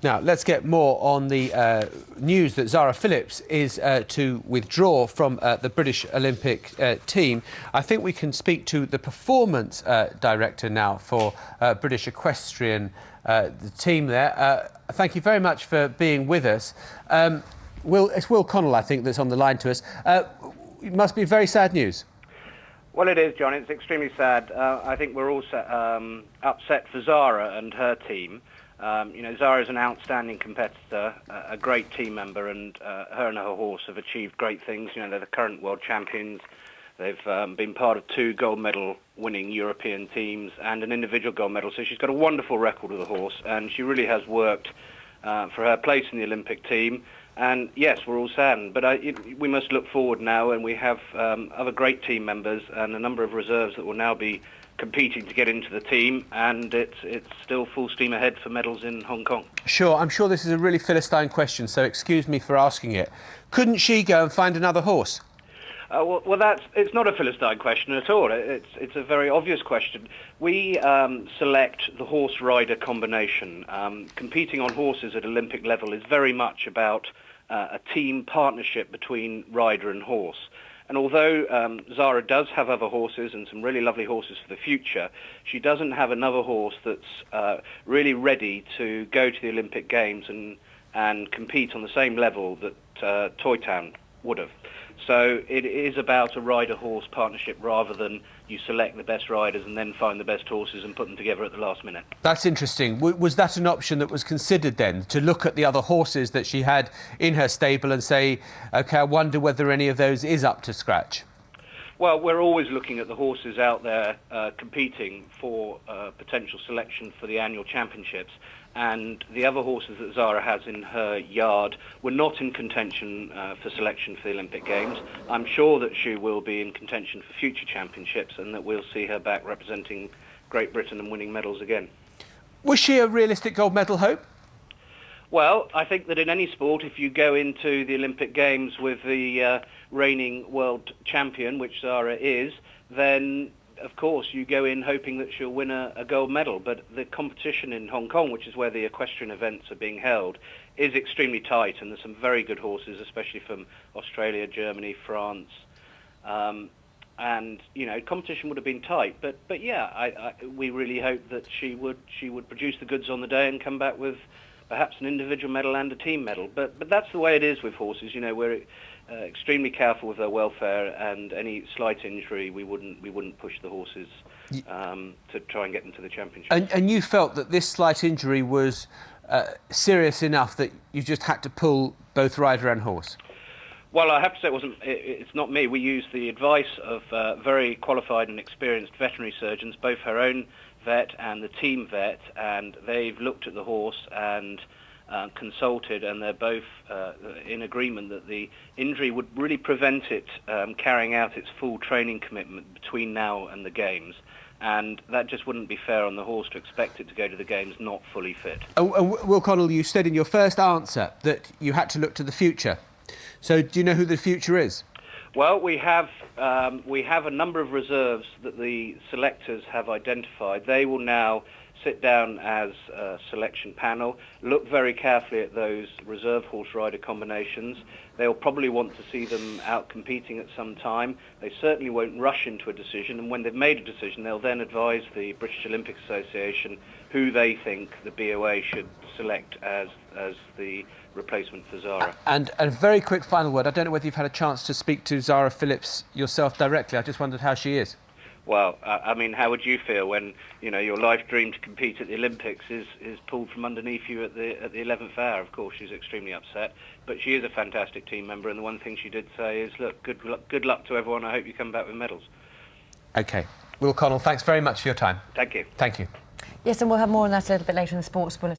Now, let's get more on the news that Zara Phillips is to withdraw from the British Olympic team. I think we can speak to the performance director now for British Equestrian, the team there. Thank you very much for being with us. It's Will Connell, I think, that's on the line to us. It must be very sad news. Well, it is, John. It's extremely sad. I think we're all upset for Zara and her team. Zara is an outstanding competitor, a great team member, and her and her horse have achieved great things. They're the current world champions. They've been part of 2 gold medal winning European teams and an individual gold medal. So she's got a wonderful record with the horse, and she really has worked for her place in the Olympic team. And yes, we're all saddened, but we must look forward now, and we have other great team members and a number of reserves that will now be competing to get into the team, and it's still full steam ahead for medals in Hong Kong. Sure, I'm sure this is a really Philistine question, so excuse me for asking it. Couldn't she go and find another horse? It's not a Philistine question at all. It's a very obvious question. We select the horse-rider combination. Competing on horses at Olympic level is very much about a team partnership between rider and horse. And although Zara does have other horses and some really lovely horses for the future, she doesn't have another horse that's really ready to go to the Olympic Games and compete on the same level that Toy Town would have. So it is about a rider-horse partnership rather than you select the best riders and then find the best horses and put them together at the last minute. That's interesting. Was that an option that was considered then, to look at the other horses that she had in her stable and say, OK, I wonder whether any of those is up to scratch? Well, we're always looking at the horses out there competing for potential selection for the annual championships. And the other horses that Zara has in her yard were not in contention for selection for the Olympic Games. I'm sure that she will be in contention for future championships and that we'll see her back representing Great Britain and winning medals again. Was she a realistic gold medal hope? Well, I think that in any sport, if you go into the Olympic Games with the reigning world champion, which Zara is, then of course you go in hoping that she'll win a gold medal. But the competition in Hong Kong, which is where the equestrian events are being held, is extremely tight, and there's some very good horses, especially from Australia, Germany, France. And competition would have been tight, but yeah, we really hope that she would produce the goods on the day and come back with perhaps an individual medal and a team medal. But that's the way it is with horses. We're extremely careful with their welfare, and any slight injury, we wouldn't push the horses to try and get them to the championship. And you felt that this slight injury was serious enough that you just had to pull both rider and horse? Well, I have to say it's not me. We used the advice of very qualified and experienced veterinary surgeons, both her own vet and the team vet, and they've looked at the horse and consulted, and they're both in agreement that the injury would really prevent it carrying out its full training commitment between now and the Games. And that just wouldn't be fair on the horse to expect it to go to the Games not fully fit. Will Connell, you said in your first answer that you had to look to the future. So do you know who the future is? Well, we have a number of reserves that the selectors have identified. They will now sit down as a selection panel, look very carefully at those reserve horse-rider combinations. They'll probably want to see them out competing at some time. They certainly won't rush into a decision, and when they've made a decision, they'll then advise the British Olympic Association who they think the BOA should select as the replacement for Zara. And a very quick final word. I don't know whether you've had a chance to speak to Zara Phillips yourself directly. I just wondered how she is. Well, I mean, how would you feel when your life dream to compete at the Olympics is pulled from underneath you at the 11th hour? Of course, she's extremely upset, but she is a fantastic team member, and the one thing she did say is, look, good luck to everyone. I hope you come back with medals. OK. Will Connell, thanks very much for your time. Thank you. Thank you. Yes, and we'll have more on that a little bit later in the Sports Bulletin.